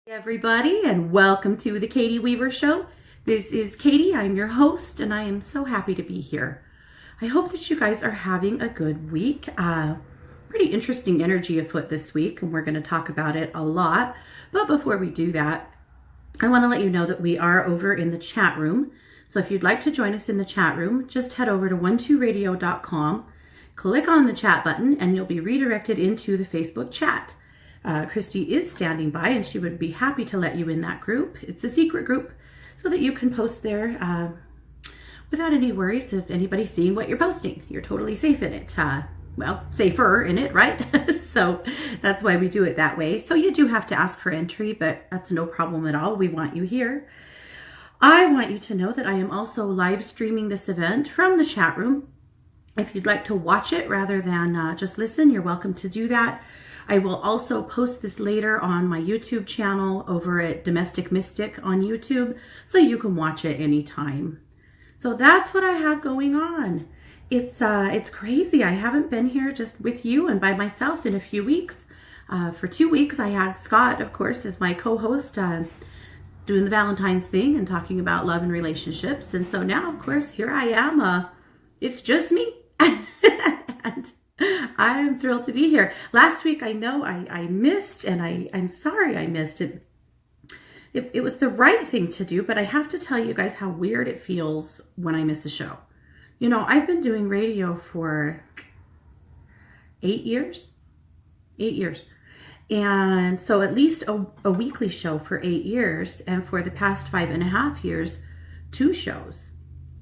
Hey everybody, and welcome to the Katie Weaver Show. This is Katie. I'm your host, and I am so happy to be here. I hope that you guys are having a good week. Pretty interesting energy afoot this week, and we're going to talk about it a lot. But before we do that, I want to let you know that we are over in the chat room. So if you'd like to join us in the chat room, just head over to 12radio.com, click on the chat button, and you'll be redirected into the Facebook chat. Christy is standing by, and she would be happy to let you in that group. It's a secret group so that you can post there without any worries of anybody seeing what you're posting. You're totally safe in it. Well, safer in it, right? So that's why we do it that way. So you do have to ask for entry, but that's no problem at all. We want you here. I want you to know that I am also live streaming this event from the chat room. If you'd like to watch it rather than just listen, you're welcome to do that. I will also post this later on my YouTube channel over at Domestic Mystic on YouTube, so you can watch it anytime. So that's what I have going on. It's crazy. I haven't been here just with you and by myself in a few weeks. For 2 weeks, I had Scott, of course, as my co-host, doing the Valentine's thing and talking about love and relationships. And so now, of course, here I am. It's just me. And I'm thrilled to be here. Last week, I know I missed, and I'm sorry I missed it. It was the right thing to do, but I have to tell you guys how weird it feels when I miss a show. You know, I've been doing radio for 8 years. 8 years. And so at least a weekly show for 8 years, and for the past 5.5 years, 2 shows.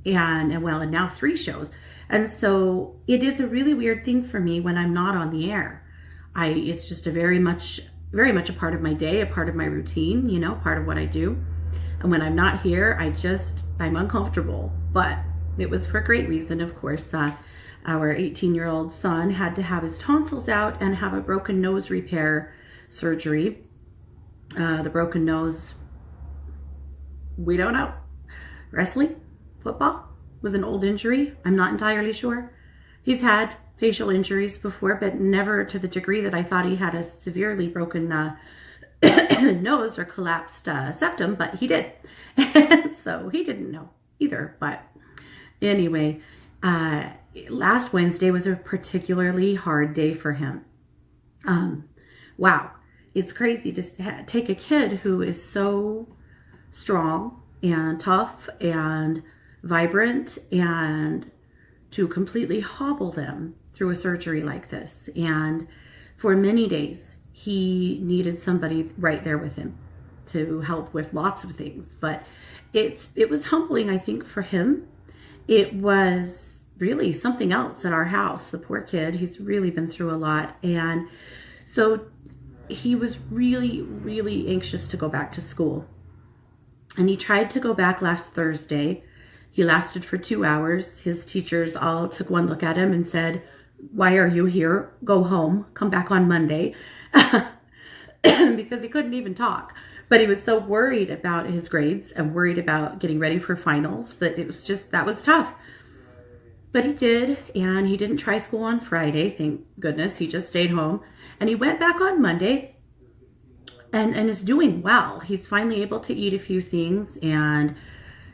And now 3 shows. And so it is a really weird thing for me when I'm not on the air. It's just very much a part of my day, a part of my routine, you know, part of what I do. And when I'm not here, I'm uncomfortable. But it was for a great reason, of course. Our 18-year-old son had to have his tonsils out and have a broken nose repair surgery. The broken nose, we don't know. Wrestling? Football? Was an old injury. I'm not entirely sure. He's had facial injuries before, but never to the degree that I thought he had a severely broken nose or collapsed septum, but he did. So he didn't know either. But anyway, last Wednesday was a particularly hard day for him. Wow. It's crazy to take a kid who is so strong and tough and vibrant, and to completely hobble them through a surgery like this. And for many days, he needed somebody right there with him to help with lots of things. But it was humbling, I think, for him. It was really something else at our house. The poor kid, he's really been through a lot. And so he was really, really anxious to go back to school. And he tried to go back last Thursday. He lasted for 2 hours. His teachers all took one look at him and said, "Why are you here? Go home. Come back on Monday." Because he couldn't even talk. But he was so worried about his grades and worried about getting ready for finals that that was tough. But he did, and he didn't try school on Friday, thank goodness. He just stayed home. And he went back on Monday and is doing well. He's finally able to eat a few things, and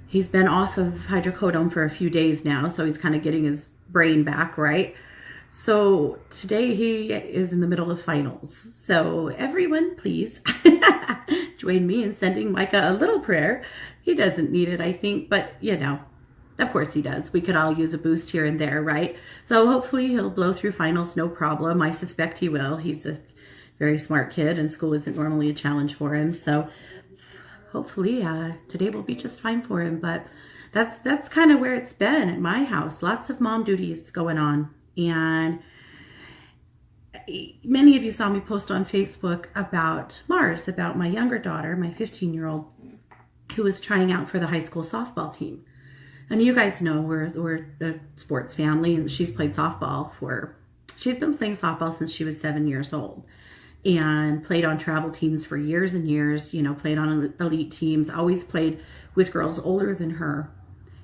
he's been off of hydrocodone for a few days now, so he's kind of getting his brain back, right? So today he is in the middle of finals. So everyone, please join me in sending Micah a little prayer. He doesn't need it, I think, but you know, of course he does. We could all use a boost here and there, right? So hopefully he'll blow through finals, no problem. I suspect he will. He's a very smart kid, and school isn't normally a challenge for him. So hopefully today will be just fine for him. But that's kind of where it's been at my house. Lots of mom duties going on. And many of you saw me post on Facebook about Mars, about my younger daughter, my 15-year-old, who was trying out for the high school softball team. And you guys know we're a sports family, and she's been playing softball since she was 7 years old. And played on travel teams for years and years, you know, played on elite teams, always played with girls older than her.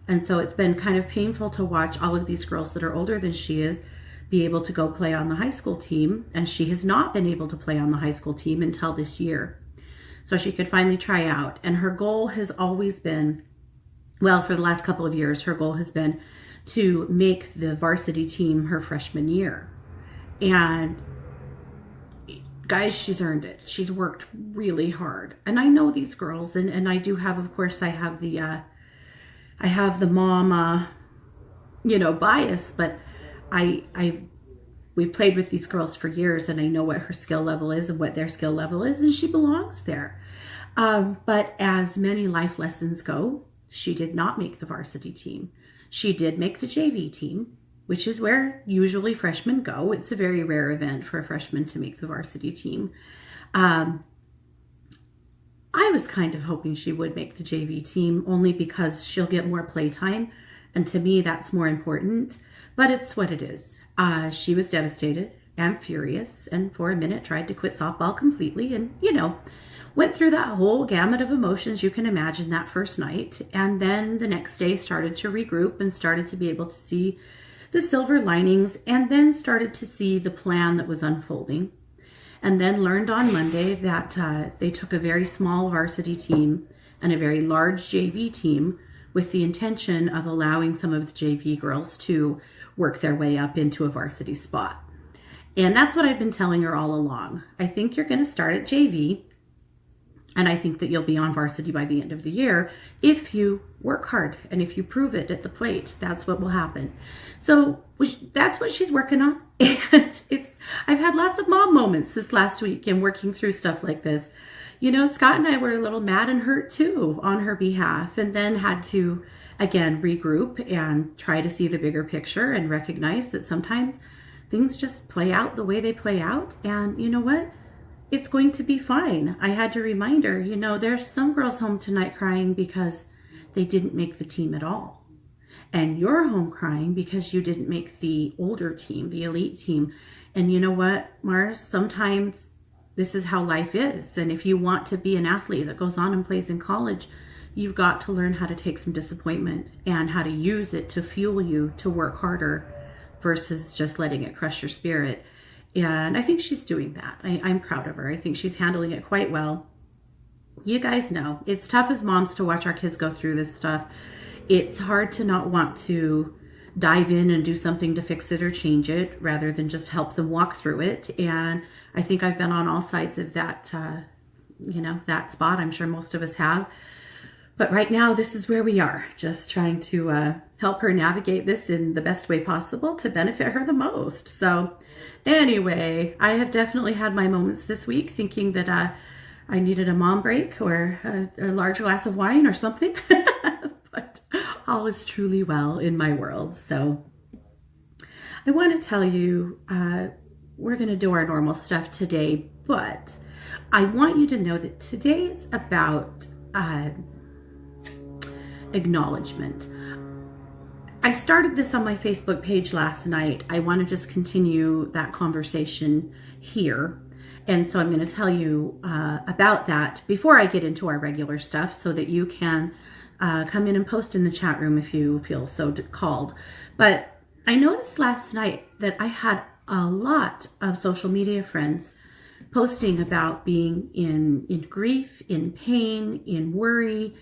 And so it's been kind of painful to watch all of these girls that are older than she is be able to go play on the high school team. And she has not been able to play on the high school team until this year. so she could finally try out. And her goal has always been, well, for the last couple of years, her goal has been to make the varsity team her freshman year. And guys, she's earned it. She's worked really hard. And I know these girls, and I do have, of course, I have the mom, bias, but we played with these girls for years, and I know what her skill level is and what their skill level is, and she belongs there. But as many life lessons go, she did not make the varsity team. She did make the JV team, which is where usually freshmen go. It's a very rare event for a freshman to make the varsity team. I was kind of hoping she would make the JV team, only because she'll get more play time, and to me that's more important, but it's what it is. She was devastated and furious, and for a minute tried to quit softball completely, and went through that whole gamut of emotions you can imagine that first night. And then the next day started to regroup and started to be able to see the silver linings, and then started to see the plan that was unfolding. And then learned on Monday that they took a very small varsity team and a very large JV team with the intention of allowing some of the JV girls to work their way up into a varsity spot. And that's what I've been telling her all along. I think you're going to start at JV, and I think that you'll be on varsity by the end of the year if you work hard and if you prove it at the plate. That's what will happen. So that's what she's working on. And I've had lots of mom moments this last week in working through stuff like this. Scott and I were a little mad and hurt too on her behalf, and then had to, again, regroup and try to see the bigger picture and recognize that sometimes things just play out the way they play out. And you know what? It's going to be fine. I had to remind her, there's some girls home tonight crying because they didn't make the team at all. And you're home crying because you didn't make the older team, the elite team. And you know what, Mars? Sometimes this is how life is. And if you want to be an athlete that goes on and plays in college, you've got to learn how to take some disappointment and how to use it to fuel you to work harder versus just letting it crush your spirit. And I think she's doing that. I'm proud of her. I think she's handling it quite well. You guys know, it's tough as moms to watch our kids go through this stuff. It's hard to not want to dive in and do something to fix it or change it rather than just help them walk through it. And I think I've been on all sides of that, that spot. I'm sure most of us have. But right now, this is where we are, just trying to help her navigate this in the best way possible to benefit her the most. So anyway, I have definitely had my moments this week thinking that I needed a mom break or a large glass of wine or something. But all is truly well in my world. So I want to tell you, we're going to do our normal stuff today, but I want you to know that today is about acknowledgement. I started this on my Facebook page last night. I want to just continue that conversation here. And so I'm going to tell you about that before I get into our regular stuff so that you can come in and post in the chat room if you feel so called. But I noticed last night that I had a lot of social media friends posting about being in grief, in pain, in worry,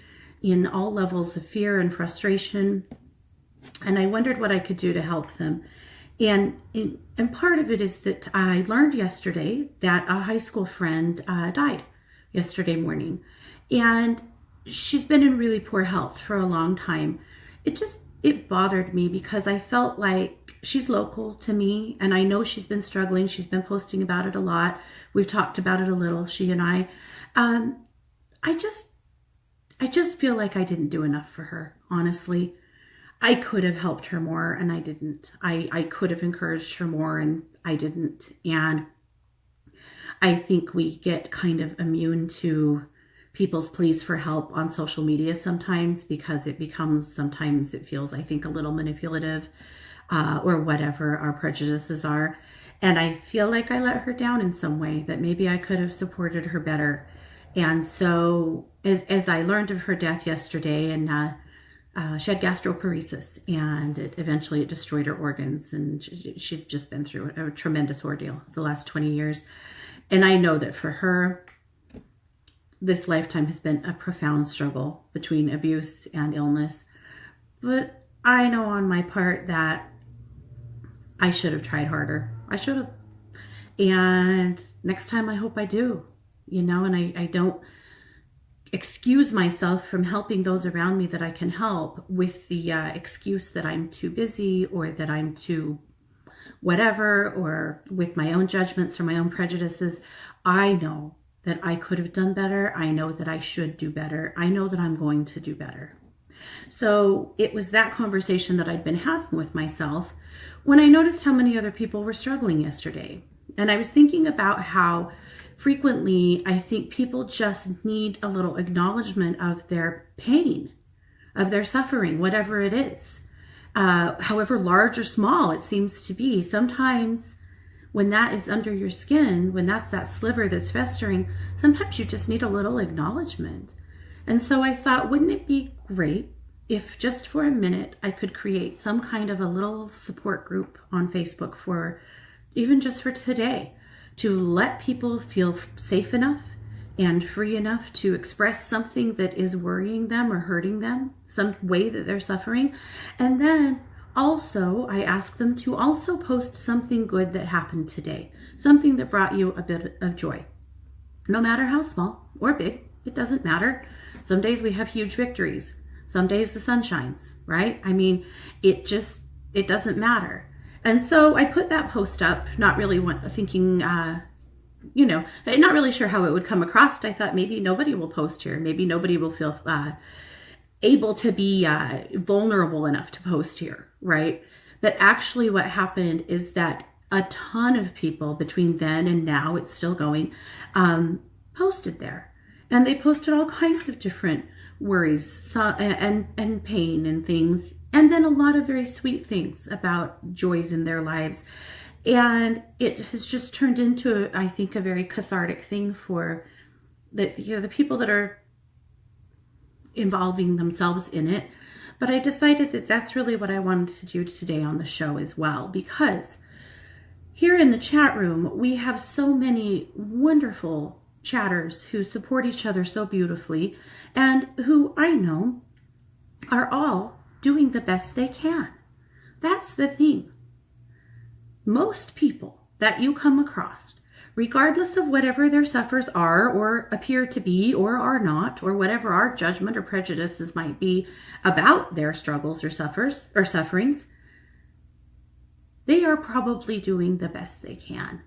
in all levels of fear and frustration. And I wondered what I could do to help them. And part of it is that I learned yesterday that a high school friend died yesterday morning. And she's been in really poor health for a long time. It bothered me because I felt like she's local to me, and I know she's been struggling. She's been posting about it a lot. We've talked about it a little, she and I. I just feel like I didn't do enough for her, honestly. I could have helped her more, and I didn't. I could have encouraged her more, and I didn't. And I think we get kind of immune to people's pleas for help on social media sometimes because sometimes it feels, I think, a little manipulative or whatever our prejudices are. And I feel like I let her down in some way, that maybe I could have supported her better. And so as I learned of her death yesterday, and she had gastroparesis, and eventually it destroyed her organs, and she's just been through a tremendous ordeal the last 20 years. And I know that for her, this lifetime has been a profound struggle between abuse and illness. But I know on my part that I should have tried harder. I should have. And next time I hope I do, and I don't excuse myself from helping those around me that I can help with the excuse that I'm too busy or that I'm too whatever, or with my own judgments or my own prejudices. I know that I could have done better. I know that I should do better. I know that I'm going to do better. So it was that conversation that I'd been having with myself when I noticed how many other people were struggling yesterday. And I was thinking about how frequently I think people just need a little acknowledgement of their pain, of their suffering, whatever it is, however large or small it seems to be. Sometimes when that is under your skin, when that's that sliver that's festering, sometimes you just need a little acknowledgement. And so I thought, wouldn't it be great if just for a minute I could create some kind of a little support group on Facebook for even just for today, to let people feel safe enough and free enough to express something that is worrying them or hurting them, some way that they're suffering. And then also, I ask them to also post something good that happened today, something that brought you a bit of joy. No matter how small or big, it doesn't matter. Some days we have huge victories. Some days the sun shines, right? I mean, it doesn't matter. And so I put that post up, not really thinking, not really sure how it would come across. I thought maybe nobody will post here. Maybe nobody will feel able to be vulnerable enough to post here, right? But actually what happened is that a ton of people between then and now, it's still going, posted there. And they posted all kinds of different worries and pain and things. And then a lot of very sweet things about joys in their lives. And it has just turned into, I think, a very cathartic thing for the people that are involving themselves in it. But I decided that that's really what I wanted to do today on the show as well, because here in the chat room, we have so many wonderful chatters who support each other so beautifully and who I know are all doing the best they can. That's the thing. Most people that you come across, regardless of whatever their suffers are or appear to be or are not, or whatever our judgment or prejudices might be about their struggles or sufferings, they are probably doing the best they can.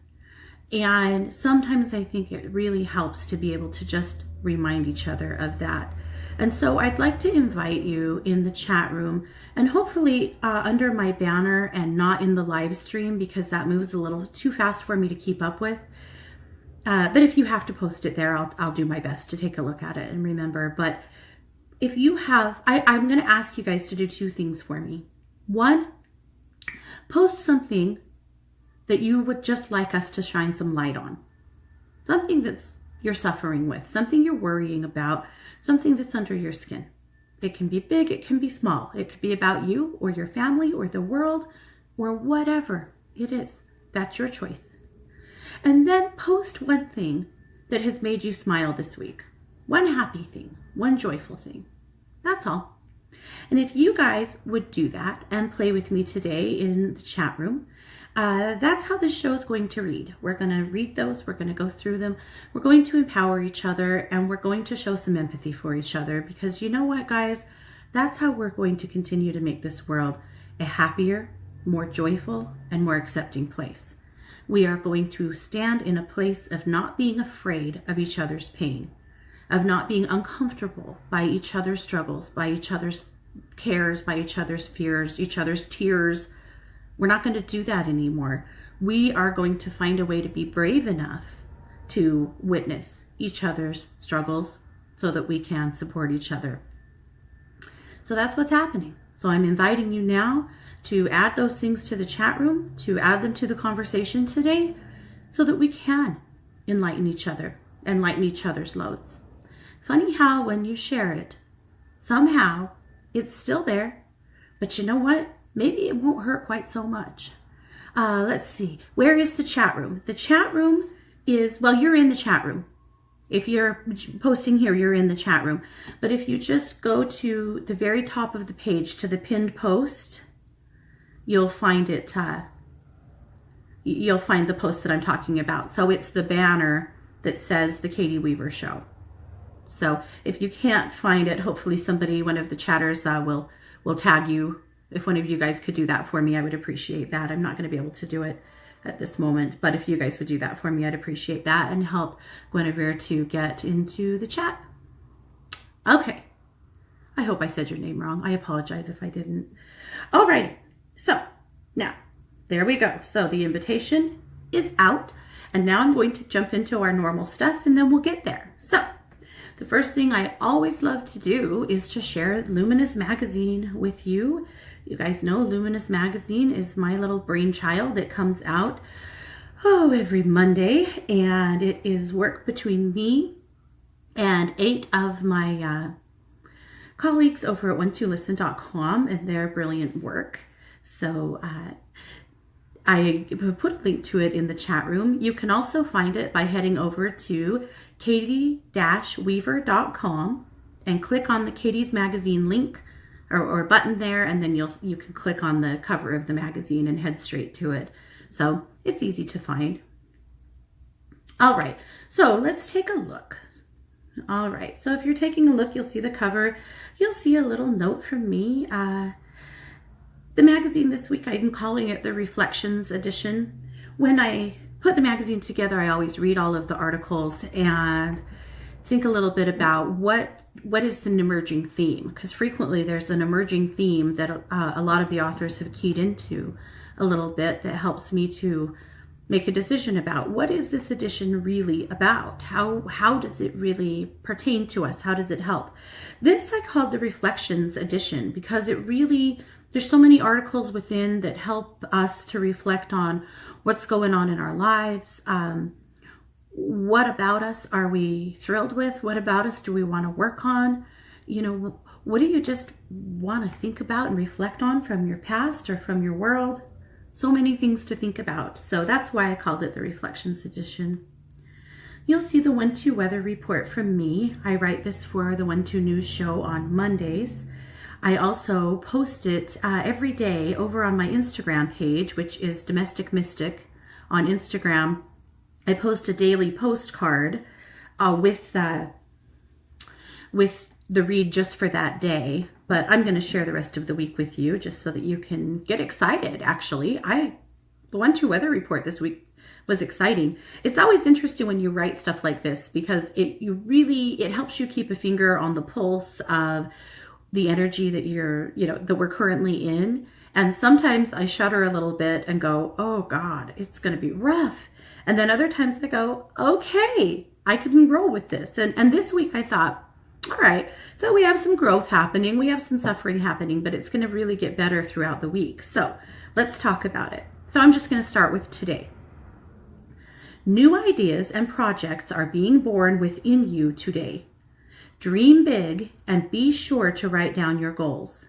And sometimes I think it really helps to be able to just remind each other of that. And so I'd like to invite you in the chat room, and hopefully under my banner and not in the live stream, because that moves a little too fast for me to keep up with. But if you have to post it there, I'll do my best to take a look at it and remember. But if you have, I'm going to ask you guys to do two things for me. One, post something that you would just like us to shine some light on. Something that's you're suffering with, something you're worrying about, something that's under your skin. It can be big, it can be small. It could be about you or your family or the world or whatever it is. That's your choice. And then post one thing that has made you smile this week. One happy thing, one joyful thing. That's all. And if you guys would do that and play with me today in the chat room, that's how this show is going to read. We're going to read those. We're going to go through them. We're going to empower each other, and we're going to show some empathy for each other, because you know what, guys? That's how we're going to continue to make this world a happier, more joyful, and more accepting place. We are going to stand in a place of not being afraid of each other's pain, of not being uncomfortable by each other's struggles, by each other's cares, by each other's fears, each other's tears. We're not going to do that anymore. We are going to find a way to be brave enough to witness each other's struggles so that we can support each other. So that's what's happening. So I'm inviting you now to add those things to the chat room, to add them to the conversation today, so that we can enlighten each other and lighten each other's loads. Funny how when you share it, somehow it's still there, but you know what? Maybe it won't hurt quite so much. Let's see. Where is the chat room? The chat room is, well, you're in the chat room. If you're posting here, you're in the chat room. But if you just go to the very top of the page to the pinned post, you'll find it. You'll find the post that I'm talking about. So it's the banner that says The Katie Weaver Show. So if you can't find it, hopefully somebody, one of the chatters will tag you. If one of you guys could do that for me, I would appreciate that. I'm not going to be able to do it at this moment, but if you guys would do that for me, I'd appreciate that and help Guinevere to get into the chat. Okay. I hope I said your name wrong. I apologize if I didn't. All right. So now there we go. So the invitation is out, and now I'm going to jump into our normal stuff, and then we'll get there. So the first thing I always love to do is to share Luminous Magazine with you. You guys know Luminous Magazine is my little brainchild that comes out every Monday, and it is work between me and 8 of my colleagues over at one2listen.com and their brilliant work. So I put a link to it in the chat room. You can also find it by heading over to katie-weaver.com and click on the Katie's Magazine link or button there, and then you can click on the cover of the magazine and head straight to it. So it's easy to find. All right, so let's take a look. All right, so if you're taking a look, you'll see the cover. You'll see a little note from me. The magazine this week, I'm calling it the Reflections edition. When I put the magazine together, I always read all of the articles and think a little bit about what is an emerging theme, because frequently there's an emerging theme that a lot of the authors have keyed into a little bit that helps me to make a decision about what is this edition really about? How does it really pertain to us? How does it help? This I called the Reflections edition because it really, there's so many articles within that help us to reflect on what's going on in our lives. What about us are we thrilled with? What about us do we want to work on? You know, what do you just want to think about and reflect on from your past or from your world? So many things to think about. So that's why I called it the Reflections edition. You'll see the 1-2 weather report from me. I write this for the 1-2 News Show on Mondays. I also post it every day over on my Instagram page, which is Domestic Mystic on Instagram. I post a daily postcard with the read just for that day, but I'm going to share the rest of the week with you just so that you can get excited. Actually, the 1-2 weather report this week was exciting. It's always interesting when you write stuff like this because it helps you keep a finger on the pulse of the energy that that we're currently in. And sometimes I shudder a little bit and go, oh God, it's going to be rough. And then other times I go, okay, I can roll with this. And this week I thought, all right, so we have some growth happening. We have some suffering happening, but it's going to really get better throughout the week. So let's talk about it. So I'm just going to start with today. New ideas and projects are being born within you today. Dream big and be sure to write down your goals.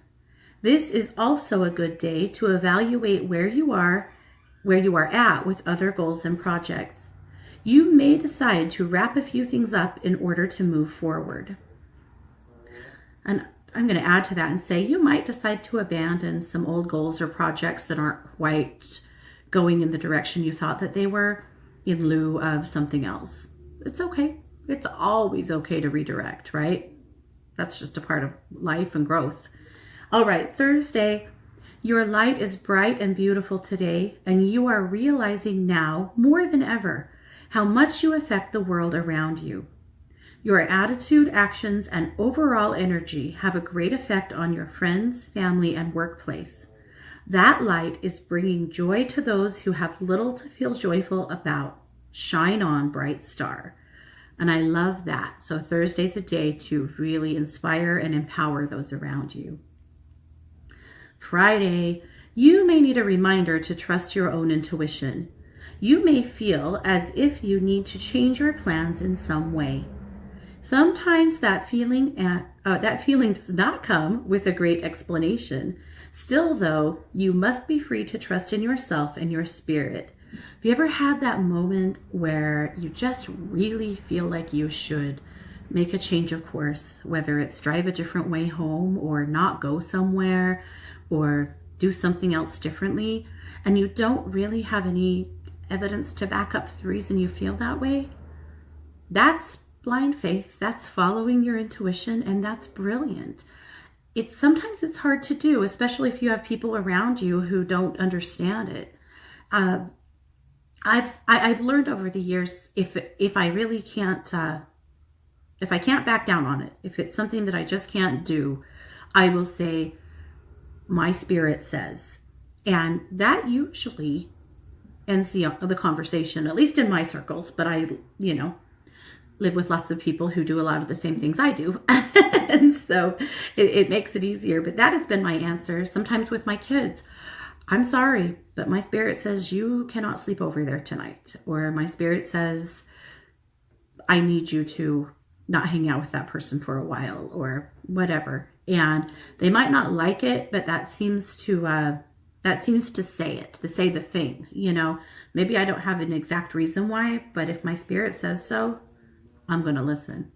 This is also a good day to evaluate where you are at with other goals and projects. You may decide to wrap a few things up in order to move forward. And I'm going to add to that and say you might decide to abandon some old goals or projects that aren't quite going in the direction you thought that they were in lieu of something else. It's okay. It's always okay to redirect, right? That's just a part of life and growth. All right, Thursday. Your light is bright and beautiful today, and you are realizing now more than ever how much you affect the world around you. Your attitude, actions, and overall energy have a great effect on your friends, family, and workplace. That light is bringing joy to those who have little to feel joyful about. Shine on, bright star. And I love that. So Thursday's a day to really inspire and empower those around you. Friday, you may need a reminder to trust your own intuition. You may feel as if you need to change your plans in some way. Sometimes that feeling does not come with a great explanation. Still, though, you must be free to trust in yourself and your spirit. Have you ever had that moment where you just really feel like you should make a change of course, whether it's drive a different way home or not go somewhere or do something else differently, and you don't really have any evidence to back up the reason you feel that way? That's blind faith. That's following your intuition, and that's brilliant. Sometimes it's hard to do, especially if you have people around you who don't understand it. I've learned over the years, if I really can't, if I can't back down on it, if it's something that I just can't do, I will say, my spirit says, and that usually ends the conversation, at least in my circles. But I, live with lots of people who do a lot of the same things I do. And so it makes it easier. But that has been my answer. Sometimes with my kids, I'm sorry, but my spirit says you cannot sleep over there tonight. Or my spirit says, I need you to not hang out with that person for a while, or whatever. And they might not like it, but that seems to say it, to say the thing, Maybe I don't have an exact reason why, but if my spirit says so, I'm going to listen.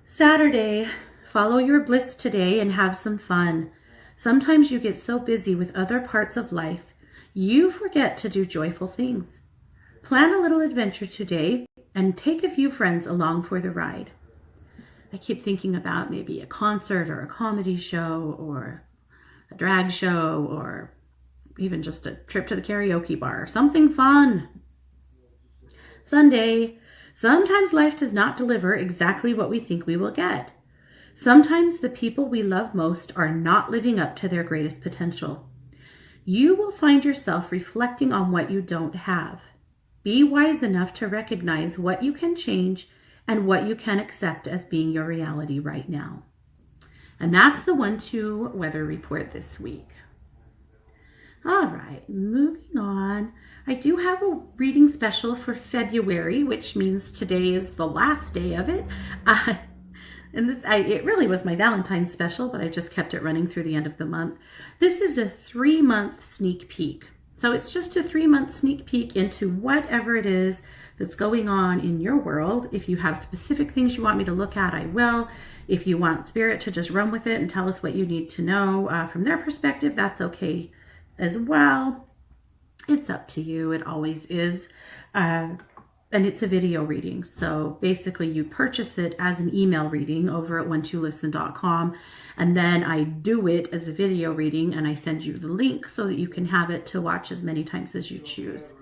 Saturday, follow your bliss today and have some fun. Sometimes you get so busy with other parts of life, you forget to do joyful things. Plan a little adventure today and take a few friends along for the ride. I keep thinking about maybe a concert or a comedy show or a drag show or even just a trip to the karaoke bar, something fun. Sunday, sometimes life does not deliver exactly what we think we will get. Sometimes the people we love most are not living up to their greatest potential. You will find yourself reflecting on what you don't have. Be wise enough to recognize what you can change and what you can accept as being your reality right now. And that's the 1-2 weather report this week. All right, moving on. I do have a reading special for February, which means today is the last day of it. It really was my Valentine's special, but I just kept it running through the end of the month. This is a 3-month sneak peek. So it's just a 3-month sneak peek into whatever it is that's going on in your world. If you have specific things you want me to look at, I will. If you want Spirit to just run with it and tell us what you need to know from their perspective, that's okay as well. It's up to you. It always is. And it's a video reading. So basically you purchase it as an email reading over at 12listen.com. And then I do it as a video reading and I send you the link so that you can have it to watch as many times as you choose.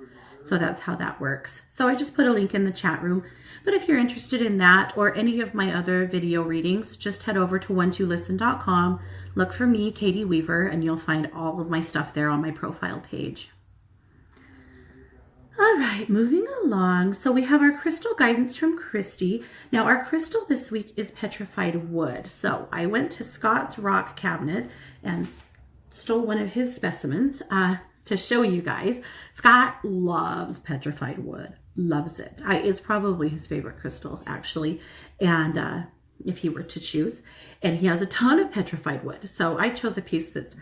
So that's how that works. So I just put a link in the chat room. But if you're interested in that or any of my other video readings, just head over to 12listen.com, look for me, Katie Weaver, and you'll find all of my stuff there on my profile page. All right, moving along. So we have our crystal guidance from Christy. Now our crystal this week is petrified wood. So I went to Scott's rock cabinet and stole one of his specimens to show you guys. Scott loves petrified wood, loves it. It's probably his favorite crystal actually. And if he were to choose, and he has a ton of petrified wood. So I chose a piece that's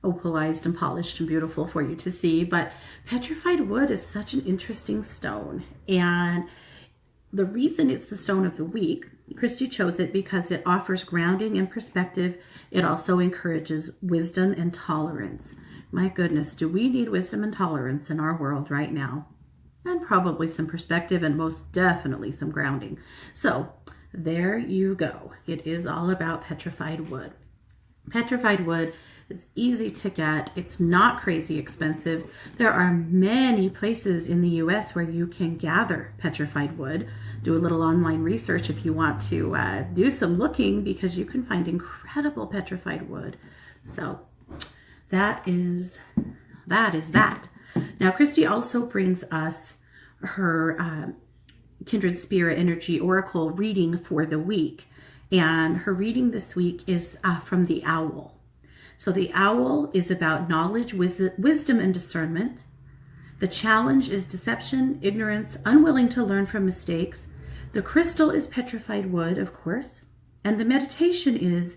opalized and polished and beautiful for you to see. But petrified wood is such an interesting stone, and the reason it's the stone of the week, Christy chose it because it offers grounding and perspective. It also encourages wisdom and tolerance. My goodness, do we need wisdom and tolerance in our world right now? And probably some perspective and most definitely some grounding. So there you go. It is all about petrified wood. Petrified wood, it's easy to get. It's not crazy expensive. There are many places in the US where you can gather petrified wood. Do a little online research if you want to do some looking, because you can find incredible petrified wood. So that is that. Now Christy also brings us her Kindred Spirit Energy Oracle reading for the week. And her reading this week is from the owl. So the owl is about knowledge, wisdom, and discernment. The challenge is deception, ignorance, unwilling to learn from mistakes. The crystal is petrified wood, of course. And the meditation is,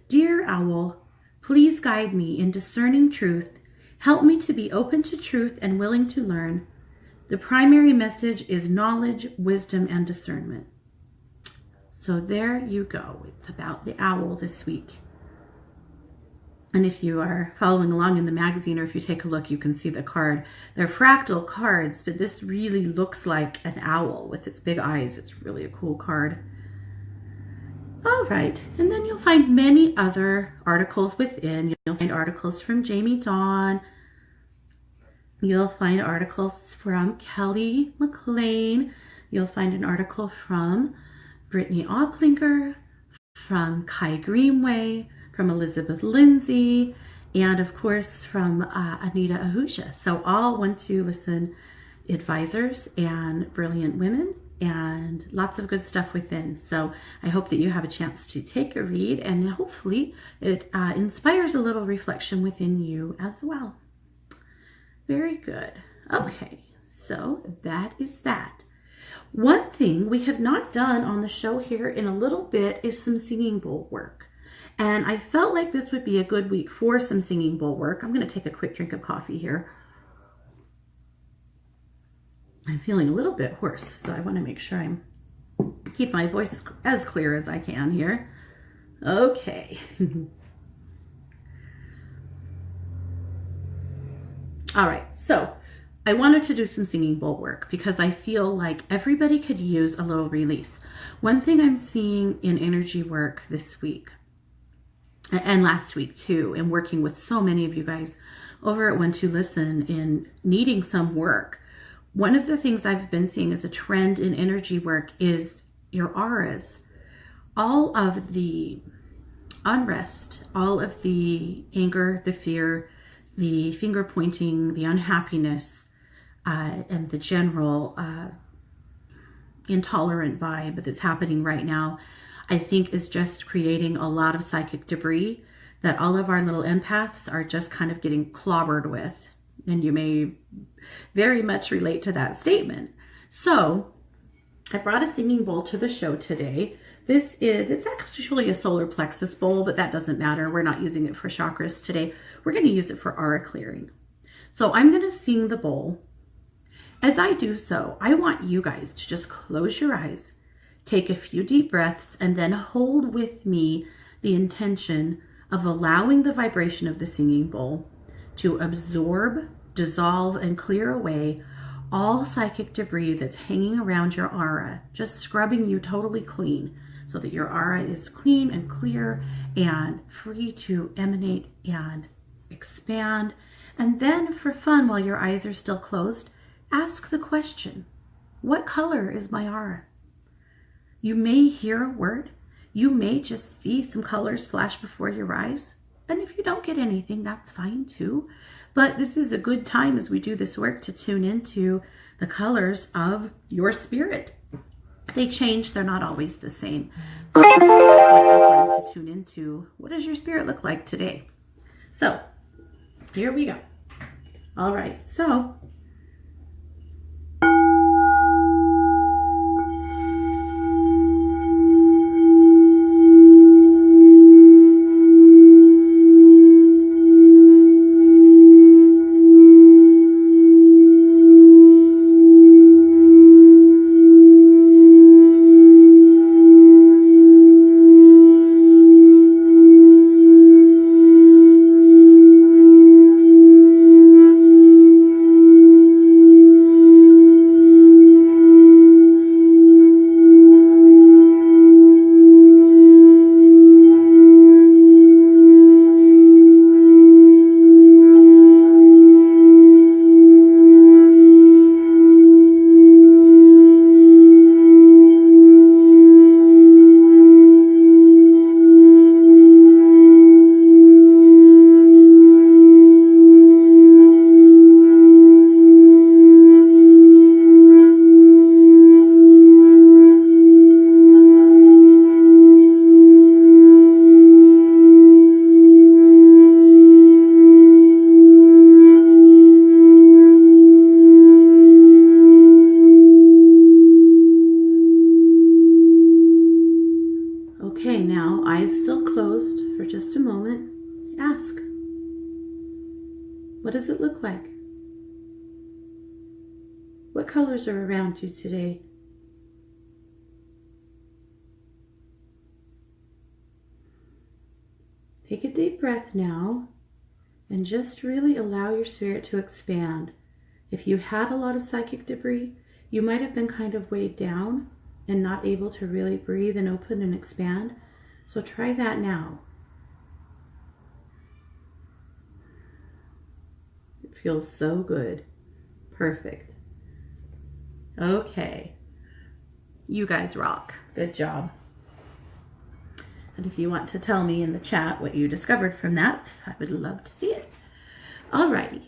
Dear owl, please guide me in discerning truth Help me to be open to truth and willing to learn. The primary message is knowledge, wisdom, and discernment. So there you go. It's about the owl this week. And if you are following along in the magazine, or if you take a look, you can see the card. They're fractal cards, but this really looks like an owl with its big eyes. It's really a cool card. All right, and then you'll find many other articles within. You'll find articles from Jamie Dawn. You'll find articles from Kelly McLean. You'll find an article from Brittany Oplinger, from Kai Greenway, from Elizabeth Lindsay, and of course from Anita Ahuja. So all want to listen advisors and brilliant women, and lots of good stuff within. So I hope that you have a chance to take a read, and hopefully it inspires a little reflection within you as well. Very good. Okay, so that is that. One thing we have not done on the show here in a little bit is some singing bowl work. And I felt like this would be a good week for some singing bowl work. I'm going to take a quick drink of coffee here. I'm feeling a little bit hoarse, so I want to make sure I keep my voice as clear as I can here. Okay. All right, so I wanted to do some singing bowl work because I feel like everybody could use a little release. One thing I'm seeing in energy work this week and last week too, and working with so many of you guys over at When to Listen in needing some work, one of the things I've been seeing as a trend in energy work is your auras. All of the unrest, all of the anger, the fear, the finger pointing, the unhappiness, and the general intolerant vibe that's happening right now, I think is just creating a lot of psychic debris that all of our little empaths are just kind of getting clobbered with. And you may very much relate to that statement. So I brought a singing bowl to the show today. It's actually a solar plexus bowl, but that doesn't matter. We're not using it for chakras today. We're going to use it for aura clearing. So I'm going to sing the bowl. As I do so, I want you guys to just close your eyes, take a few deep breaths, and then hold with me the intention of allowing the vibration of the singing bowl to absorb, dissolve, and clear away all psychic debris that's hanging around your aura, just scrubbing you totally clean so that your aura is clean and clear and free to emanate and expand. And then for fun, while your eyes are still closed, ask the question, what color is my aura? You may hear a word. You may just see some colors flash before your eyes. And if you don't get anything, that's fine too. But this is a good time as we do this work to tune into the colors of your spirit. They change, they're not always the same. To tune into, what does your spirit look like today? So, here we go. All right, so okay, now eyes still closed for just a moment. Ask, What does it look like? What colors are around you today? Take a deep breath now and just really allow your spirit to expand. If you had a lot of psychic debris, you might have been kind of weighed down and not able to really breathe and open and expand. So try that now. It feels so good. Perfect. Okay. You guys rock. Good job. And if you want to tell me in the chat what you discovered from that, I would love to see it. Alrighty.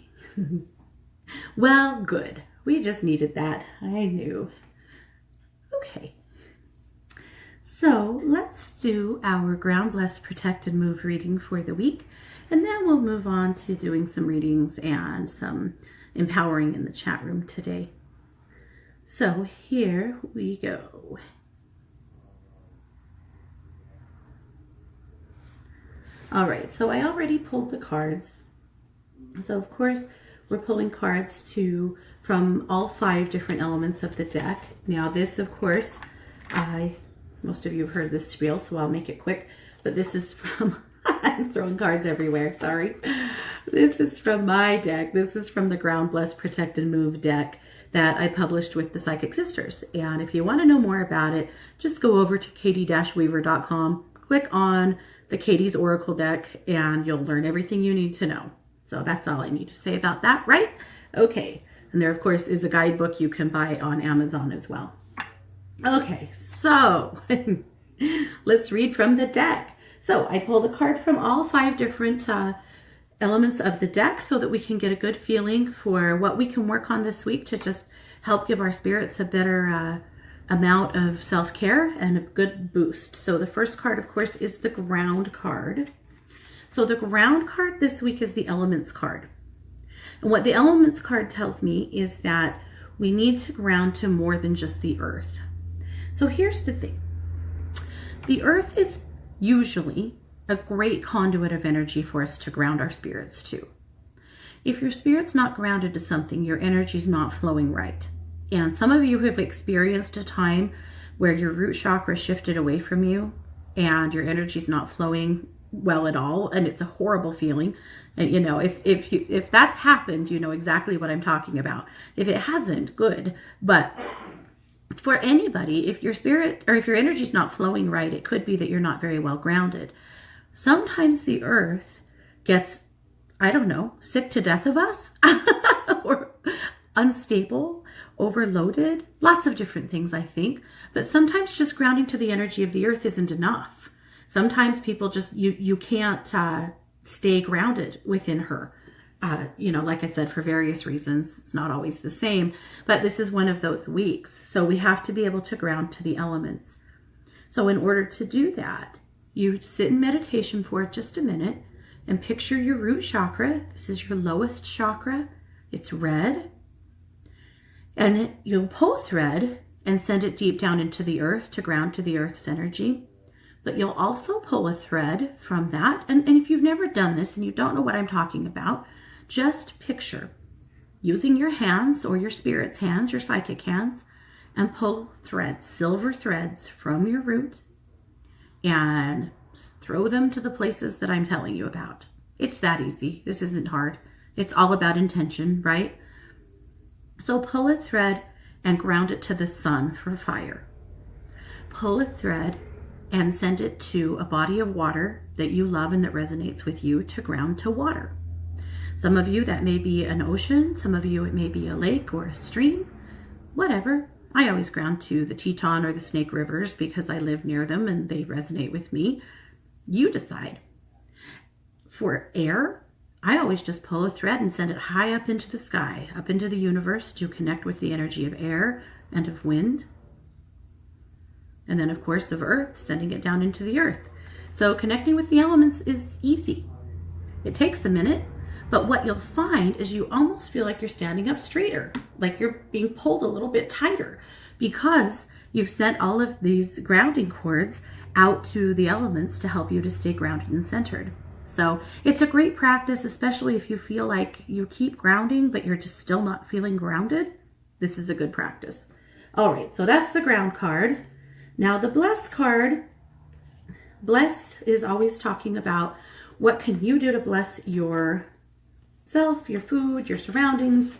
Well, good. We just needed that. I knew. Okay. So let's do our Ground, Bless, Protect, and Move reading for the week. And then we'll move on to doing some readings and some empowering in the chat room today. So here we go. All right, so I already pulled the cards. So of course, we're pulling cards from all 5 different elements of the deck. Now this, of course, most of you have heard this spiel, so I'll make it quick. But this is from, I'm throwing cards everywhere, sorry. This is from my deck. This is from the Ground, Bless, Protect, and Move deck that I published with the Psychic Sisters. And if you want to know more about it, just go over to katie-weaver.com, click on the Katie's Oracle deck, and you'll learn everything you need to know. So that's all I need to say about that, right? Okay. And there, of course, is a guidebook you can buy on Amazon as well. Okay, so let's read from the deck. So I pulled a card from all 5 different elements of the deck so that we can get a good feeling for what we can work on this week to just help give our spirits a better amount of self-care and a good boost. So the first card, of course, is the Ground card. So the Ground card this week is the Elements card. And what the Elements card tells me is that we need to ground to more than just the earth. So here's the thing. The earth is usually a great conduit of energy for us to ground our spirits to. If your spirit's not grounded to something, your energy's not flowing right. And some of you have experienced a time where your root chakra shifted away from you and your energy's not flowing well at all, and it's a horrible feeling. And you know, if that's happened, you know exactly what I'm talking about. If it hasn't, good. But for anybody, if your spirit or if your energy's not flowing right, it could be that you're not very well grounded. Sometimes the earth gets, I don't know, sick to death of us or unstable, overloaded, lots of different things, I think. But sometimes just grounding to the energy of the earth isn't enough. Sometimes people just, you can't stay grounded within her. You know, like I said, for various reasons, it's not always the same, but this is one of those weeks. So we have to be able to ground to the elements. So in order to do that, you sit in meditation for just a minute and picture your root chakra. This is your lowest chakra. It's red. And you'll pull a thread and send it deep down into the earth to ground to the earth's energy. But you'll also pull a thread from that. And if you've never done this and you don't know what I'm talking about, just picture using your hands or your spirit's hands, your psychic hands, and pull threads, silver threads from your root and throw them to the places that I'm telling you about. It's that easy. This isn't hard. It's all about intention, right? So pull a thread and ground it to the sun for fire. Pull a thread and send it to a body of water that you love and that resonates with you to ground to water. Some of you, that may be an ocean. Some of you, it may be a lake or a stream, whatever. I always ground to the Teton or the Snake Rivers because I live near them and they resonate with me. You decide. For air, I always just pull a thread and send it high up into the sky, up into the universe to connect with the energy of air and of wind. And then, of course, of earth, sending it down into the earth. So connecting with the elements is easy. It takes a minute, but what you'll find is you almost feel like you're standing up straighter, like you're being pulled a little bit tighter because you've sent all of these grounding cords out to the elements to help you to stay grounded and centered. So it's a great practice, especially if you feel like you keep grounding, but you're just still not feeling grounded. This is a good practice. All right, so that's the ground card. Now the bless card. Bless is always talking about what can you do to bless yourself, your food, your surroundings,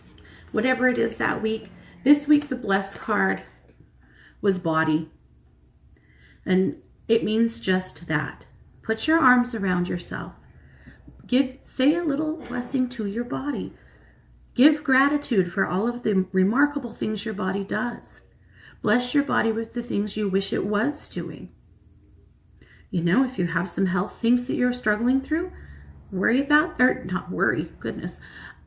whatever it is that week. This week, the bless card was body. And it means just that. Put your arms around yourself. Say a little blessing to your body. Give gratitude for all of the remarkable things your body does. Bless your body with the things you wish it was doing. You know, if you have some health things that you're struggling through,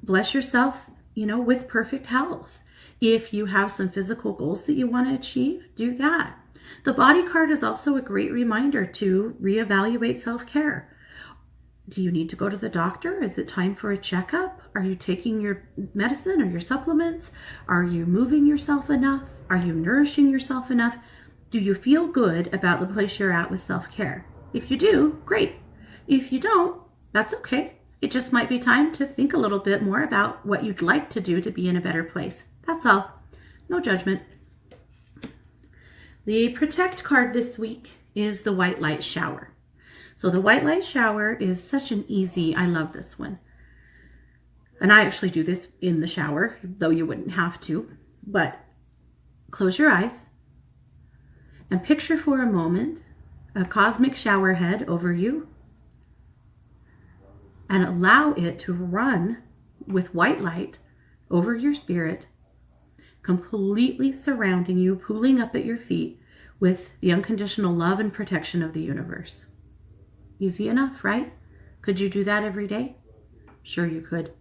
bless yourself, you know, with perfect health. If you have some physical goals that you want to achieve, do that. The body card is also a great reminder to reevaluate self-care. Do you need to go to the doctor? Is it time for a checkup? Are you taking your medicine or your supplements? Are you moving yourself enough? Are you nourishing yourself enough? Do you feel good about the place you're at with self-care? If you do, great. If you don't, that's okay. It just might be time to think a little bit more about what you'd like to do to be in a better place. That's all. No judgment. The protect card this week is the white light shower. So the white light shower is such an easy, I love this one. And I actually do this in the shower, though you wouldn't have to. But close your eyes and picture for a moment a cosmic shower head over you and allow it to run with white light over your spirit, completely surrounding you, pooling up at your feet with the unconditional love and protection of the universe. Easy enough, right? Could you do that every day? Sure you could.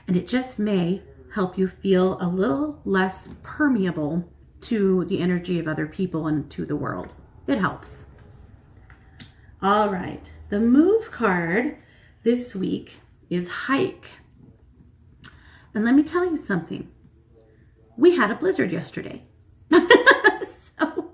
And it just may help you feel a little less permeable to the energy of other people and to the world. It helps. All right, the move card this week is hike. And let me tell you something. We had a blizzard yesterday. So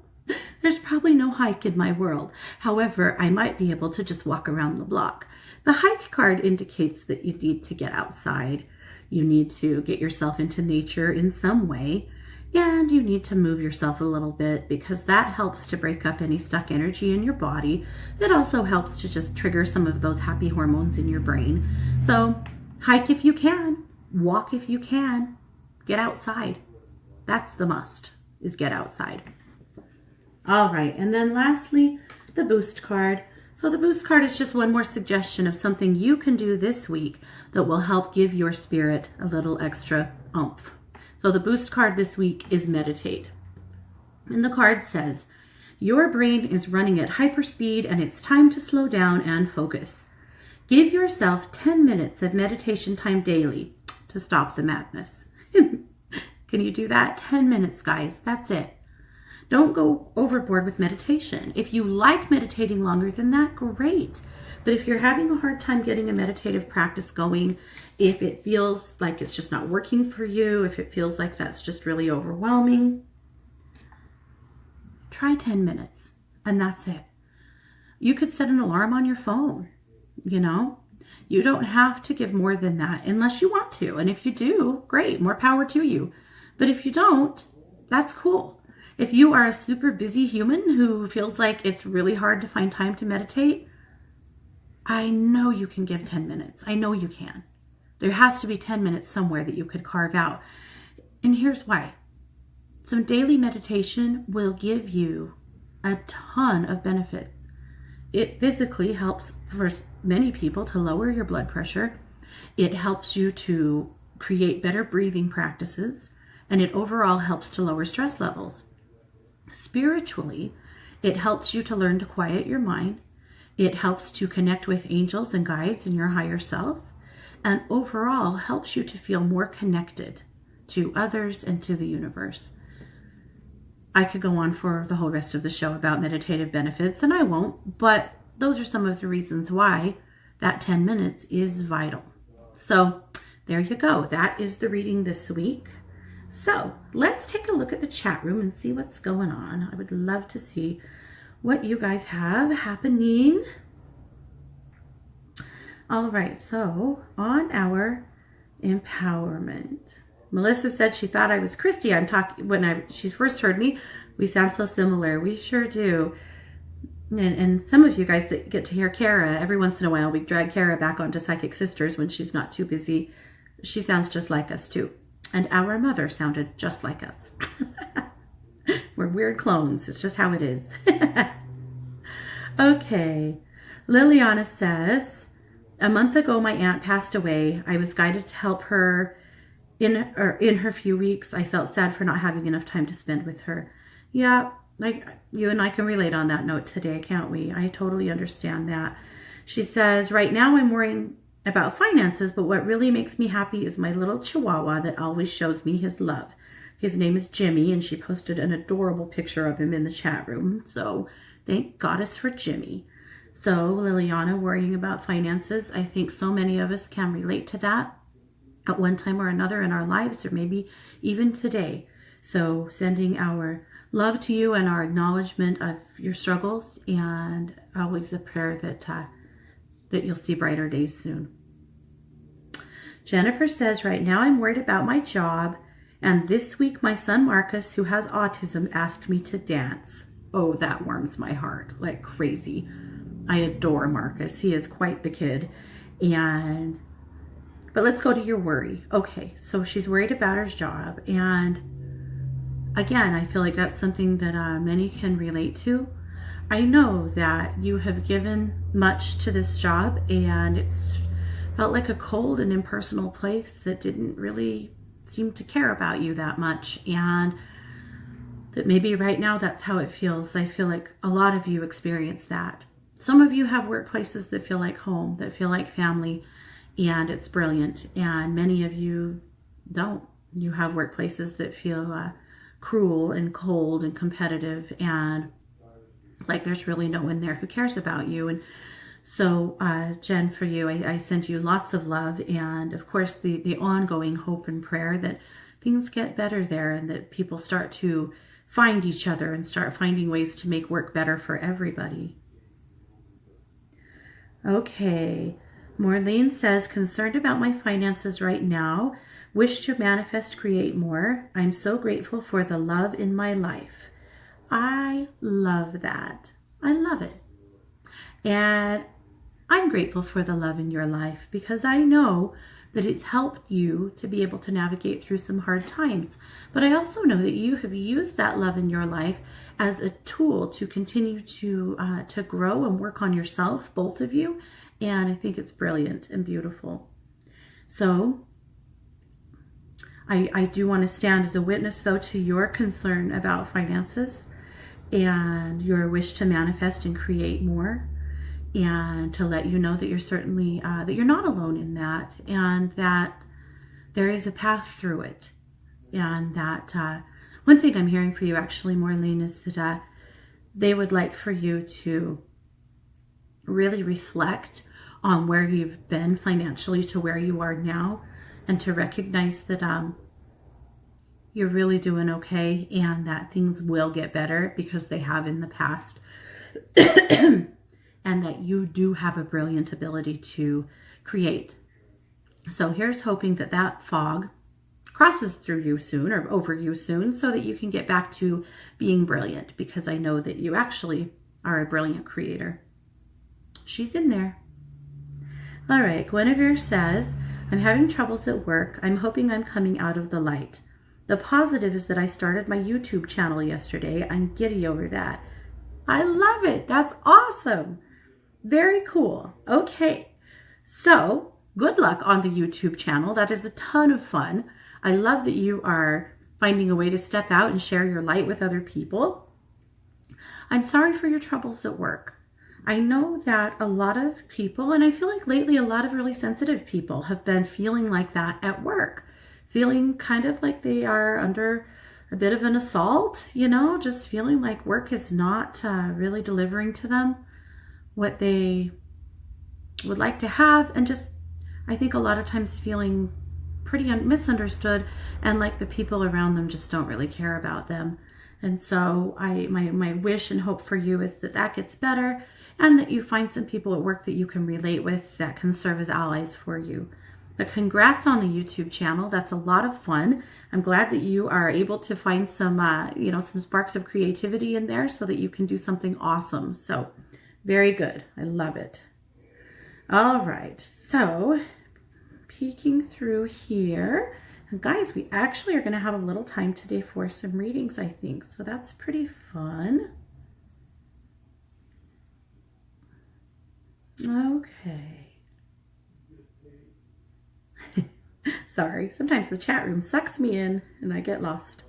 there's probably no hike in my world. However, I might be able to just walk around the block. The hike card indicates that you need to get outside. You need to get yourself into nature in some way. And you need to move yourself a little bit because that helps to break up any stuck energy in your body. It also helps to just trigger some of those happy hormones in your brain. So hike if you can, walk if you can, get outside. That's the must, is get outside. All right, and then lastly, the boost card. So the boost card is just one more suggestion of something you can do this week that will help give your spirit a little extra oomph. So the boost card this week is meditate. And the card says, your brain is running at hyperspeed and it's time to slow down and focus. Give yourself 10 minutes of meditation time daily to stop the madness. Can you do that? 10 minutes, guys. That's it. Don't go overboard with meditation. If you like meditating longer than that, great. But if you're having a hard time getting a meditative practice going, if it feels like it's just not working for you, if it feels like that's just really overwhelming, try 10 minutes and that's it. You could set an alarm on your phone, you know. You don't have to give more than that unless you want to. And if you do, great, more power to you. But if you don't, that's cool. If you are a super busy human who feels like it's really hard to find time to meditate, I know you can give 10 minutes. I know you can. There has to be 10 minutes somewhere that you could carve out. And here's why. Some daily meditation will give you a ton of benefits. It physically helps for many people to lower your blood pressure. It helps you to create better breathing practices, and it overall helps to lower stress levels. Spiritually, it helps you to learn to quiet your mind. It helps to connect with angels and guides in your higher self, and overall helps you to feel more connected to others and to the universe. I could go on for the whole rest of the show about meditative benefits, and I won't, but those are some of the reasons why that 10 minutes is vital. So there you go. That is the reading this week. So let's take a look at the chat room and see what's going on. I would love to see what you guys have happening. All right, so on our empowerment, Melissa said she thought I was Christy. I'm talking when she first heard me. We sound so similar. We sure do. And some of you guys that get to hear Kara, every once in a while we drag Kara back onto Psychic Sisters when she's not too busy. She sounds just like us too. And our mother sounded just like us. We're weird clones. It's just how it is. Okay. Liliana says, a month ago my aunt passed away. I was guided to help her in her few weeks. I felt sad for not having enough time to spend with her. Yeah. Like you and I can relate on that note today, can't we? I totally understand that. She says, right now I'm worrying about finances, but what really makes me happy is my little chihuahua that always shows me his love. His name is Jimmy, and she posted an adorable picture of him in the chat room. So thank Goddess for Jimmy. So Liliana, worrying about finances, I think so many of us can relate to that at one time or another in our lives, or maybe even today. So sending our love to you and our acknowledgement of your struggles, and always a prayer that you'll see brighter days soon. Jennifer says, right now I'm worried about my job, and this week my son Marcus, who has autism, asked me to dance. Oh, that warms my heart like crazy. I adore Marcus. He is quite the kid. But let's go to your worry. Okay, so she's worried about her job, and again, I feel like that's something that many can relate to. I know that you have given much to this job, and it's felt like a cold and impersonal place that didn't really seem to care about you that much, and that maybe right now that's how it feels. I feel like a lot of you experience that. Some of you have workplaces that feel like home, that feel like family, and it's brilliant, and many of you don't. You have workplaces that feel cruel and cold and competitive, and like there's really no one there who cares about you. And so Jen, for you, I send you lots of love, and of course the ongoing hope and prayer that things get better there, and that people start to find each other and start finding ways to make work better for everybody. Okay, Maureen says, concerned about my finances right now. Wish to manifest, create more. I'm so grateful for the love in my life. I love that. I love it. And I'm grateful for the love in your life, because I know that it's helped you to be able to navigate through some hard times. But I also know that you have used that love in your life as a tool to continue to grow and work on yourself, both of you. And I think it's brilliant and beautiful. So I do want to stand as a witness, though, to your concern about finances and your wish to manifest and create more, and to let you know that you're certainly, that you're not alone in that, and that there is a path through it. And that one thing I'm hearing for you, actually, Maureen, is that they would like for you to really reflect on where you've been financially to where you are now, and to recognize that you're really doing okay, and that things will get better because they have in the past. And that you do have a brilliant ability to create. So here's hoping that that fog crosses through you soon, or over you soon, so that you can get back to being brilliant, because I know that you actually are a brilliant creator. She's in there. All right, Guinevere says, I'm having troubles at work. I'm hoping I'm coming out of the light. The positive is that I started my YouTube channel yesterday. I'm giddy over that. I love it. That's awesome. Very cool. Okay, so good luck on the YouTube channel. That is a ton of fun. I love that you are finding a way to step out and share your light with other people. I'm sorry for your troubles at work. I know that a lot of people, and I feel like lately a lot of really sensitive people have been feeling like that at work, feeling kind of like they are under a bit of an assault, you know, just feeling like work is not really delivering to them what they would like to have, and just, I think a lot of times feeling pretty misunderstood, and like the people around them just don't really care about them. And so my wish and hope for you is that that gets better, and that you find some people at work that you can relate with that can serve as allies for you. But congrats on the YouTube channel. That's a lot of fun. I'm glad that you are able to find some, some sparks of creativity in there so that you can do something awesome. So very good. I love it. All right. So peeking through here. And guys, we actually are going to have a little time today for some readings, I think. So that's pretty fun. Okay. Sorry, sometimes the chat room sucks me in and I get lost.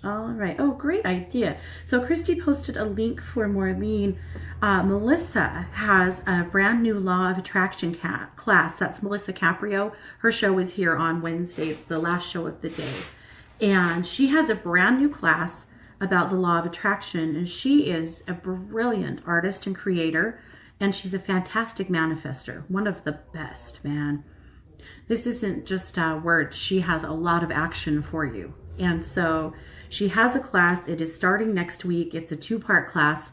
All right. Oh, great idea. So Christy posted a link for Maureen. Melissa has a brand new Law of Attraction class. That's Melissa Caprio. Her show is here on Wednesday. It's the last show of the day. And she has a brand new class about the Law of Attraction. And she is a brilliant artist and creator. And she's a fantastic manifester. One of the best, man. This isn't just words. She has a lot of action for you. And so she has a class. It is starting next week. It's a 2-part class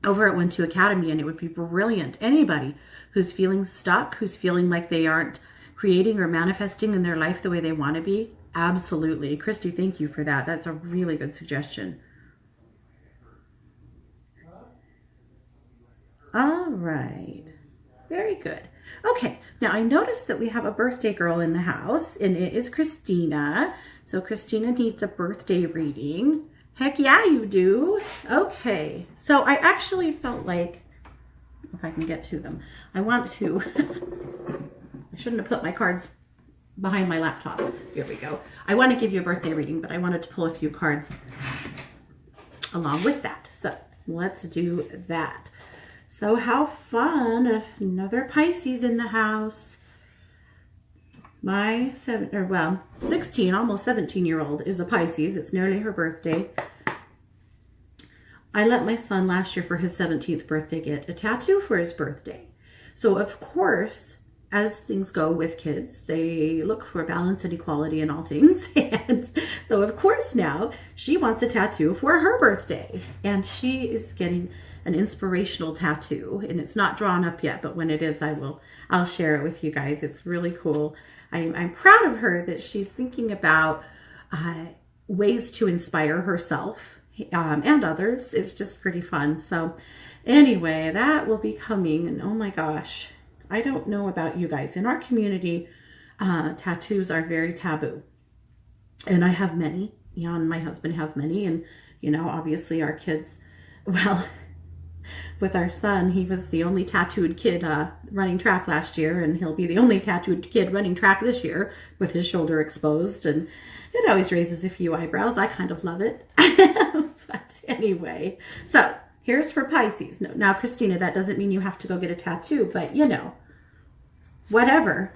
over at 1-2 Academy, and it would be brilliant. Anybody who's feeling stuck, who's feeling like they aren't creating or manifesting in their life the way they want to be, absolutely. Christy, thank you for that. That's a really good suggestion. All right. Very good. Okay, now I noticed that we have a birthday girl in the house, and it is Christina. So Christina needs a birthday reading. Heck yeah, you do. Okay, so I actually felt like, if I can get to them, I want to, I shouldn't have put my cards behind my laptop. Here we go. I want to give you a birthday reading, but I wanted to pull a few cards along with that. So let's do that. So how fun, another Pisces in the house. My 16, almost 17-year-old is a Pisces. It's nearly her birthday. I let my son last year for his 17th birthday get a tattoo for his birthday. So of course, as things go with kids, they look for balance and equality in all things. And so of course now she wants a tattoo for her birthday. And she is getting an inspirational tattoo, and it's not drawn up yet, but when it is, I'll share it with you guys. It's really cool. I'm proud of her that she's thinking about ways to inspire herself and others. It's just pretty fun. So anyway, that will be coming, and oh my gosh, I don't know about you guys. In our community, tattoos are very taboo, and I have many, and my husband has many, and obviously our kids, well, with our son, he was the only tattooed kid running track last year, and he'll be the only tattooed kid running track this year with his shoulder exposed, and it always raises a few eyebrows. I kind of love it. But anyway, so here's for Pisces. No, now, Christina, that doesn't mean you have to go get a tattoo, but whatever.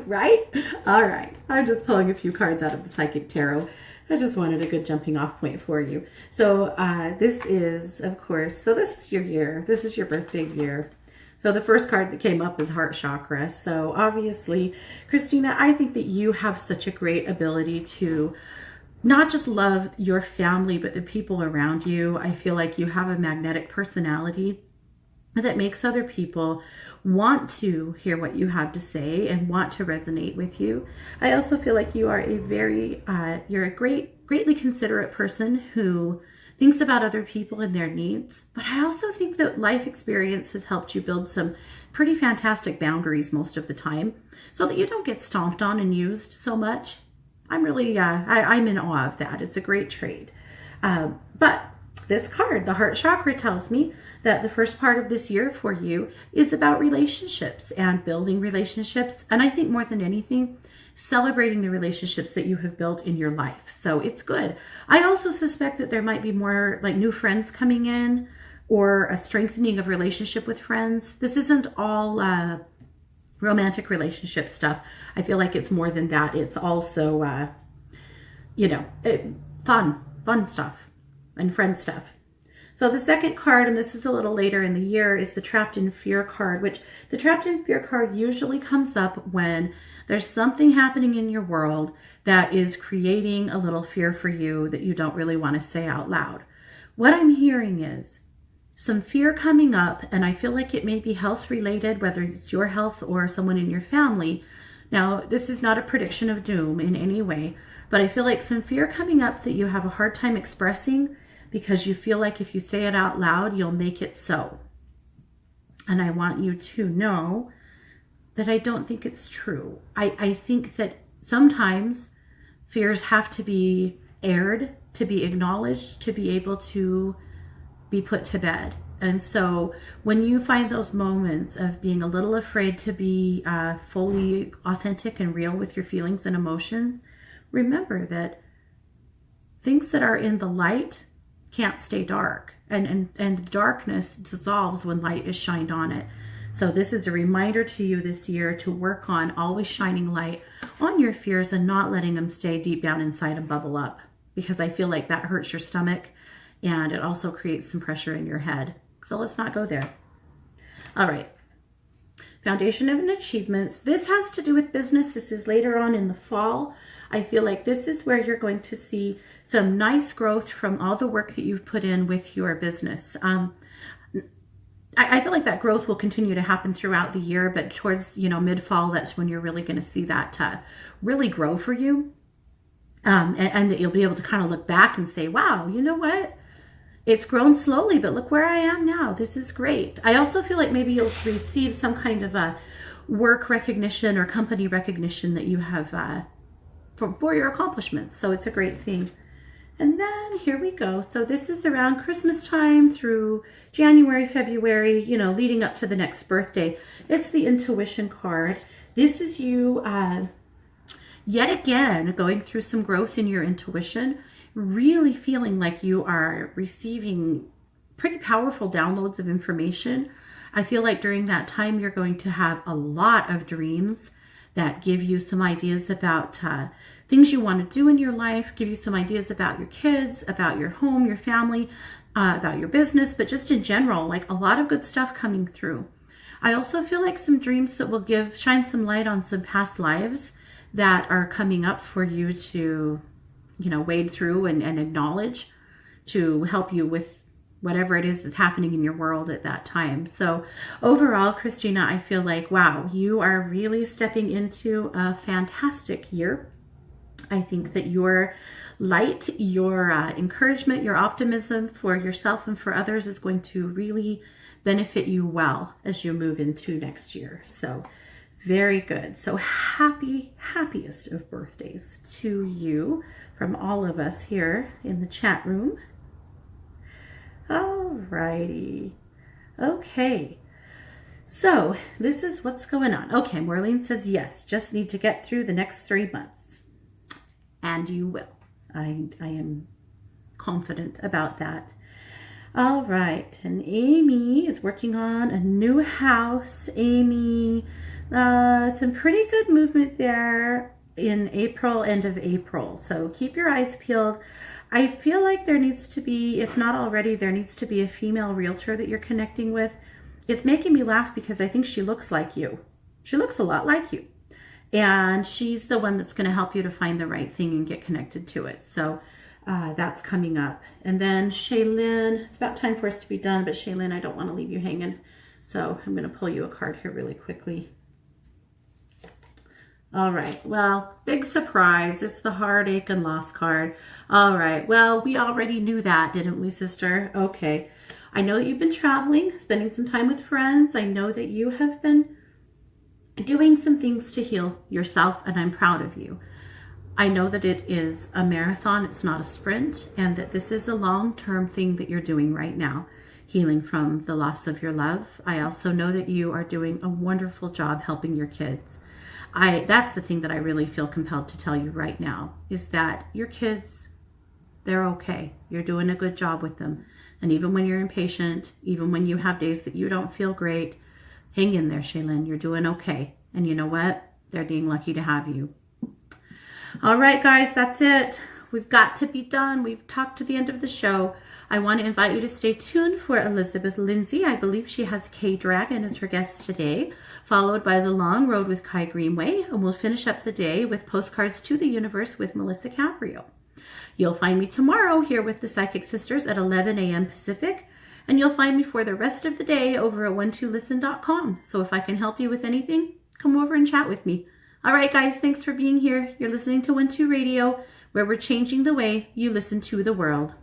Right? All right. I'm just pulling a few cards out of the Psychic Tarot. I just wanted a good jumping off point for you. So this is, of course, so this is your year. This is your birthday year. So the first card that came up is Heart Chakra. So obviously, Christina, I think that you have such a great ability to not just love your family, but the people around you. I feel like you have a magnetic personality that makes other people want to hear what you have to say and want to resonate with you. I also feel like you are you're a greatly considerate person who thinks about other people and their needs. But I also think that life experience has helped you build some pretty fantastic boundaries most of the time so that you don't get stomped on and used so much. I'm really, I'm in awe of that. It's a great trait. But this card, the Heart Chakra, tells me that the first part of this year for you is about relationships and building relationships. And I think more than anything, celebrating the relationships that you have built in your life. So it's good. I also suspect that there might be more like new friends coming in or a strengthening of relationship with friends. This isn't all romantic relationship stuff. I feel like it's more than that. It's also, fun stuff and friend stuff. So the second card, and this is a little later in the year, is the Trapped in Fear card, which the Trapped in Fear card usually comes up when there's something happening in your world that is creating a little fear for you that you don't really want to say out loud. What I'm hearing is some fear coming up, and I feel like it may be health related, whether it's your health or someone in your family. Now, this is not a prediction of doom in any way, but I feel like some fear coming up that you have a hard time expressing because you feel like if you say it out loud, you'll make it so. And I want you to know that I don't think it's true. I think that sometimes fears have to be aired, to be acknowledged, to be able to be put to bed. And so when you find those moments of being a little afraid to be fully authentic and real with your feelings and emotions, remember that things that are in the light can't stay dark, and darkness dissolves when light is shined on it. So this is a reminder to you this year to work on always shining light on your fears and not letting them stay deep down inside and bubble up, because I feel like that hurts your stomach and it also creates some pressure in your head. So let's not go there. All right. Foundation of Achievements. This has to do with business. This is later on in the fall. I feel like this is where you're going to see some nice growth from all the work that you've put in with your business. I feel like that growth will continue to happen throughout the year, but towards, mid-fall, that's when you're really going to see that really grow for you. And that you'll be able to kind of look back and say, wow, you know what? It's grown slowly, but look where I am now. This is great. I also feel like maybe you'll receive some kind of a work recognition or company recognition that you have for your accomplishments. So it's a great thing. And then here we go. So this is around Christmas time through January, February, leading up to the next birthday. It's the Intuition card. This is you yet again going through some growth in your intuition, really feeling like you are receiving pretty powerful downloads of information. I feel like during that time you're going to have a lot of dreams that give you some ideas about things you want to do in your life, give you some ideas about your kids, about your home, your family, about your business, but just in general, like a lot of good stuff coming through. I also feel like some dreams that will shine some light on some past lives that are coming up for you to, wade through and acknowledge, to help you with whatever it is that's happening in your world at that time. So overall, Christina, I feel like, wow, you are really stepping into a fantastic year. I think that your light, your encouragement, your optimism for yourself and for others is going to really benefit you well as you move into next year. So very good. So happiest of birthdays to you from all of us here in the chat room. All righty. Okay. So this is what's going on. Okay, Maureen says, yes, just need to get through the next 3 months. And you will. I am confident about that. All right. And Amy is working on a new house. Amy, some pretty good movement there in April, end of April. So keep your eyes peeled. I feel like there needs to be, if not already, there needs to be a female realtor that you're connecting with. It's making me laugh because I think she looks like you. She looks a lot like you. And she's the one that's going to help you to find the right thing and get connected to it. So that's coming up. And then Shaylin, it's about time for us to be done, but Shaylin, I don't want to leave you hanging. So I'm going to pull you a card here really quickly. All right, well, big surprise. It's the heartache and loss card. All right, well, we already knew that, didn't we, sister? Okay, I know that you've been traveling, spending some time with friends. I know that you have been doing some things to heal yourself, and I'm proud of you. I know that it is a marathon, it's not a sprint, and that this is a long-term thing that you're doing right now, healing from the loss of your love. I also know that you are doing a wonderful job helping your kids. That's the thing that I really feel compelled to tell you right now, is that your kids, they're okay. You're doing a good job with them. And even when you're impatient, even when you have days that you don't feel great, hang in there, Shaylin. You're doing okay. And you know what? They're being lucky to have you. All right, guys, that's it. we've got to be done. We've talked to the end of the show. I want to invite you to stay tuned for Elizabeth Lindsay. I believe she has Kay Dragon as her guest today, followed by The Long Road with Kai Greenway, and we'll finish up the day with Postcards to the Universe with Melissa Caprio. You'll find me tomorrow here with the Psychic Sisters at 11 a.m. Pacific, and you'll find me for the rest of the day over at 12listen.com. So if I can help you with anything, come over and chat with me. All right, guys, thanks for being here. You're listening to 12 Radio, where we're changing the way you listen to the world.